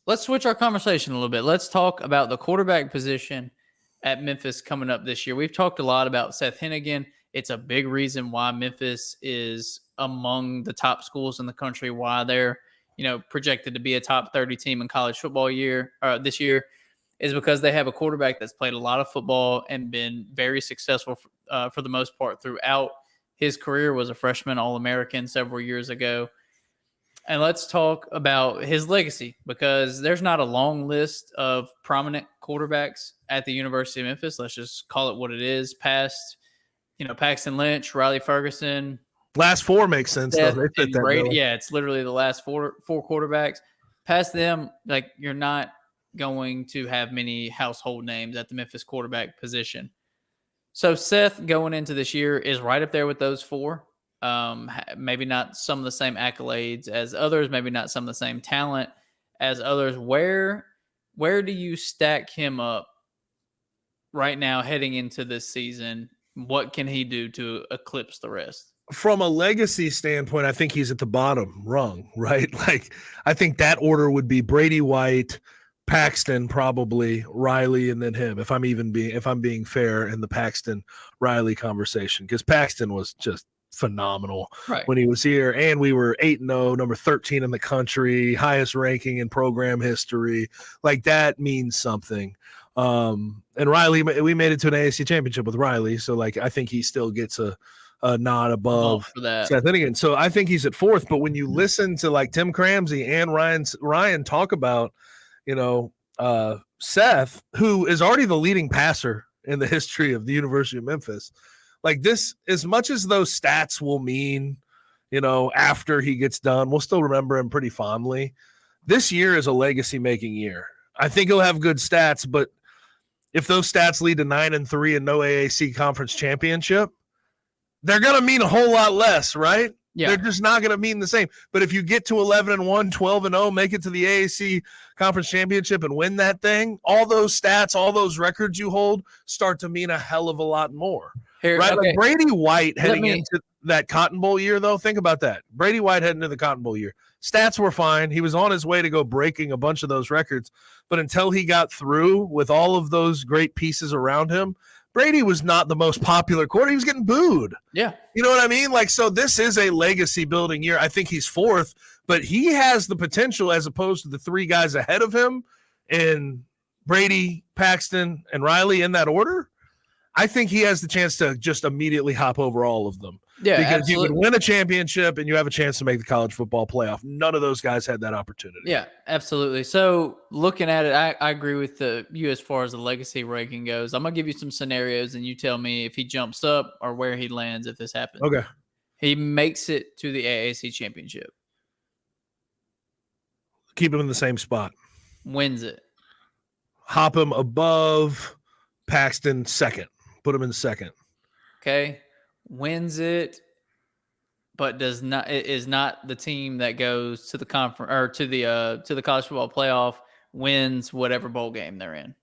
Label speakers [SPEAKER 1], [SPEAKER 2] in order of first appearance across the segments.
[SPEAKER 1] let's switch our conversation a little bit. Let's talk about the quarterback position at Memphis coming up this year. We've talked a lot about Seth Henigan. It's a big reason why Memphis is among the top schools in the country, why they're, projected to be a top 30 team in college football this year, is because they have a quarterback that's played a lot of football and been very successful for the most part throughout his career, was a freshman All-American several years ago. And let's talk about his legacy, because there's not a long list of prominent quarterbacks at the University of Memphis. Let's just call it what it is. Past, Paxton Lynch, Riley Ferguson.
[SPEAKER 2] Last four makes sense, though. They fit that
[SPEAKER 1] Brady. Yeah, it's literally the last four quarterbacks. Past them, you're not going to have many household names at the Memphis quarterback position. So Seth, going into this year, is right up there with those four. Maybe not some of the same accolades as others, maybe not some of the same talent as others. Where do you stack him up right now heading into this season? What can he do to eclipse the rest?
[SPEAKER 2] From a legacy standpoint, I think he's at the bottom rung, right? I think that order would be Brady White, Paxton, probably Riley, and then him. If I'm being fair in the Paxton Riley conversation, because Paxton was just phenomenal when he was here, and we were 8-0, number 13 in the country, highest ranking in program history. That means something. And Riley, we made it to an AAC championship with Riley, so I think he still gets a nod above Seth Henigan. So I think he's at fourth. But when you listen to Tim Cramsey and Ryan talk about, Seth, who is already the leading passer in the history of the University of Memphis, this, as much as those stats will mean, after he gets done, we'll still remember him pretty fondly. This year is a legacy-making year. I think he'll have good stats, but if those stats lead to 9-3 and no AAC conference championship, they're going to mean a whole lot less, right? Yeah. They're just not going to mean the same. But if you get to 11-1, 12-0, make it to the AAC conference championship and win that thing, all those stats, all those records you hold start to mean a hell of a lot more. Right? Okay. Brady White heading into that Cotton Bowl year, though, think about that. Brady White heading into the Cotton Bowl year. Stats were fine. He was on his way to go breaking a bunch of those records. But until he got through with all of those great pieces around him, Brady was not the most popular quarterback. He was getting booed.
[SPEAKER 1] Yeah.
[SPEAKER 2] You know what I mean? So this is a legacy building year. I think he's fourth, but he has the potential, as opposed to the three guys ahead of him in Brady, Paxton, and Riley in that order. I think he has the chance to just immediately hop over all of them.
[SPEAKER 1] Yeah,
[SPEAKER 2] because
[SPEAKER 1] absolutely.
[SPEAKER 2] You can win a championship and you have a chance to make the college football playoff. None of those guys had that opportunity.
[SPEAKER 1] Yeah, absolutely. So looking at it, I agree with you as far as the legacy ranking goes. I'm going to give you some scenarios and you tell me if he jumps up or where he lands if this happens.
[SPEAKER 2] Okay.
[SPEAKER 1] He makes it to the AAC championship.
[SPEAKER 2] Keep him in the same spot.
[SPEAKER 1] Wins it.
[SPEAKER 2] Hop him above Paxton second. Put him in second.
[SPEAKER 1] Okay. Wins it, but is not the team that goes to the conference or to the college football playoff, wins whatever bowl game they're in.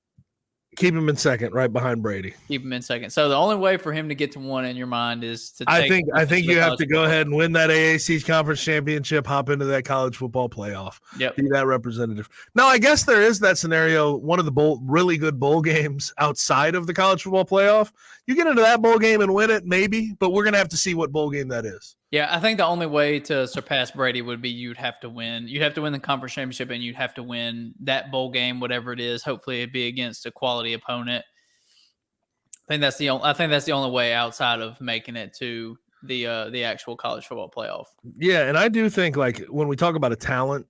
[SPEAKER 2] Keep him in second, right behind Brady.
[SPEAKER 1] Keep him in second. So the only way for him to get to one in your mind is to
[SPEAKER 2] I think you have to go ahead and win that AAC conference championship, hop into that college football playoff.
[SPEAKER 1] Yep.
[SPEAKER 2] Be that representative. Now, I guess there is that scenario, one of the really good bowl games outside of the college football playoff. You get into that bowl game and win it, maybe, but we're going to have to see what bowl game that is.
[SPEAKER 1] Yeah, I think the only way to surpass Brady would be you'd have to win. You'd have to win the conference championship, and you'd have to win that bowl game, whatever it is. Hopefully, it'd be against a quality opponent. I think that's the only way outside of making it to the actual college football playoff.
[SPEAKER 2] Yeah, and I do think when we talk about a talent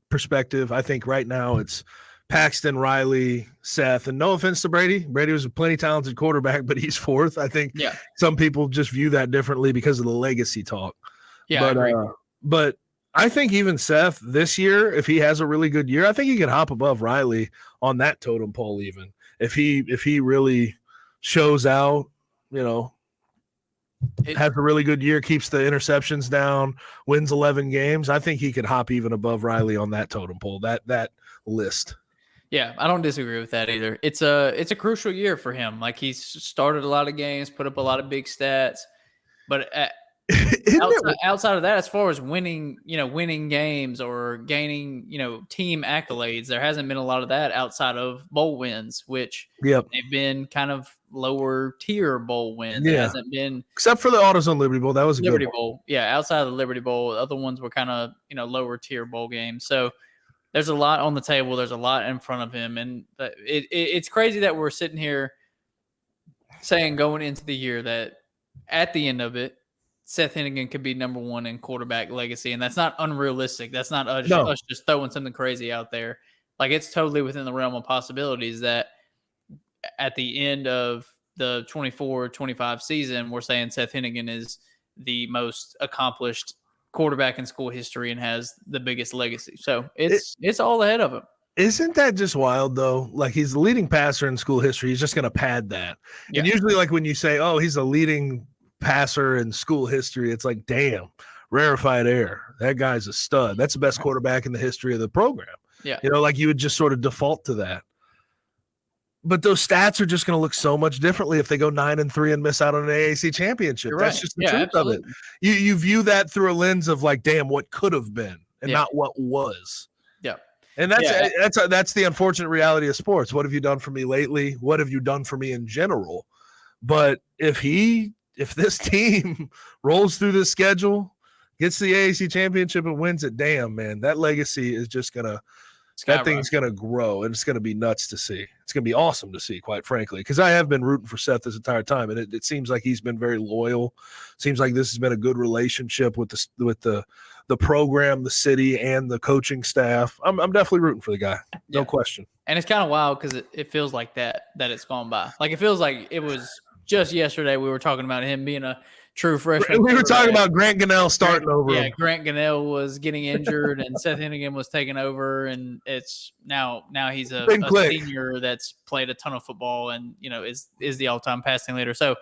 [SPEAKER 2] perspective, I think right now it's Paxton, Riley, Seth, and no offense to Brady. Brady was a plenty talented quarterback, but he's fourth. I think some people just view that differently because of the legacy talk.
[SPEAKER 1] Yeah,
[SPEAKER 2] but,
[SPEAKER 1] I agree.
[SPEAKER 2] But I think even Seth this year, if he has a really good year, I think he could hop above Riley on that totem pole. Even if he really shows out, has a really good year, keeps the interceptions down, wins 11 games, I think he could hop even above Riley on that totem pole. That list.
[SPEAKER 1] Yeah, I don't disagree with that either. It's a crucial year for him. He's started a lot of games, put up a lot of big stats, but outside of that, as far as winning games or gaining, team accolades, there hasn't been a lot of that outside of bowl wins, which they've been kind of lower tier bowl wins. It hasn't been,
[SPEAKER 2] except for the AutoZone Liberty Bowl. That was a
[SPEAKER 1] Liberty
[SPEAKER 2] good
[SPEAKER 1] Bowl. Yeah, outside of the Liberty Bowl, the other ones were kind of, lower tier bowl games. So there's a lot on the table. There's a lot in front of him, and it's crazy that we're sitting here saying going into the year that at the end of it, Seth Henigan could be number one in quarterback legacy, and that's not unrealistic. That's not us just throwing something crazy out there. Like, it's totally within the realm of possibilities that at the end of the 24-25 season, we're saying Seth Henigan is the most accomplished quarterback in school history and has the biggest legacy. So it's all ahead of him.
[SPEAKER 2] Isn't that just wild, though? Like, he's the leading passer in school history. He's just going to pad that. Yeah. And usually, like, when you say, oh, he's a leading passer in school history, it's like, damn, rarefied air. That guy's a stud. That's the best quarterback in the history of the program.
[SPEAKER 1] Yeah.
[SPEAKER 2] Like, you would just sort of default to that. But those stats are just going to look so much differently if they go 9-3 and miss out on an AAC championship.
[SPEAKER 1] You're
[SPEAKER 2] That's
[SPEAKER 1] right.
[SPEAKER 2] just the truth
[SPEAKER 1] absolutely.
[SPEAKER 2] of it. You view that through a lens of, like, damn, what could have been and not what was.
[SPEAKER 1] Yeah.
[SPEAKER 2] And that's the unfortunate reality of sports. What have you done for me lately? What have you done for me in general? But if this team rolls through this schedule, gets the AAC championship and wins it, damn, man, that legacy is just that thing's going to grow, and it's going to be nuts to see. It's going to be awesome to see, quite frankly, because I have been rooting for Seth this entire time, and it seems like he's been very loyal. Seems like this has been a good relationship with the program, the city, and the coaching staff. I'm definitely rooting for the guy, no question.
[SPEAKER 1] And it's kind of wild because it feels like that it's gone by. Like, it feels like it was just yesterday we were talking about him being a true freshman.
[SPEAKER 2] We were talking about Grant Gunnell starting over him.
[SPEAKER 1] Grant Gunnell was getting injured and Seth Henigan was taking over, and it's now he's a senior that's played a ton of football and is the all-time passing leader. So